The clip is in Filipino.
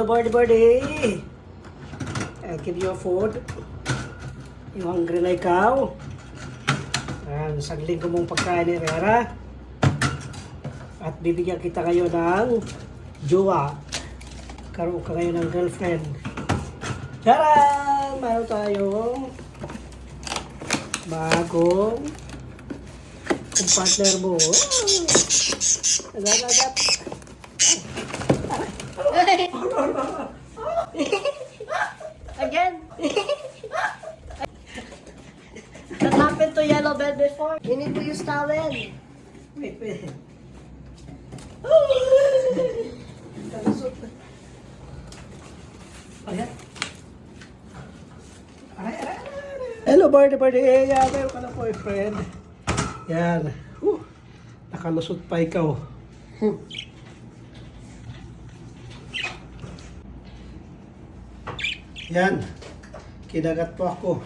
Birdie! I'll give you a food. You hungry na ikaw? Ayan, sagling ko mong pagkain ni Rera. At bibigyan kita ngayon ng jowa. Karoon ka ngayon ng girlfriend. Taran! Mayroon tayong bagong partner mo. Agad-agad. Again. That happened to Yellow Bed before. You need to use towel. Wait. Ayan. Hello, Birdie. Yan, meron ka na boyfriend. Yan. Nakalusot pa ikaw. Yan. Kinagat po ako.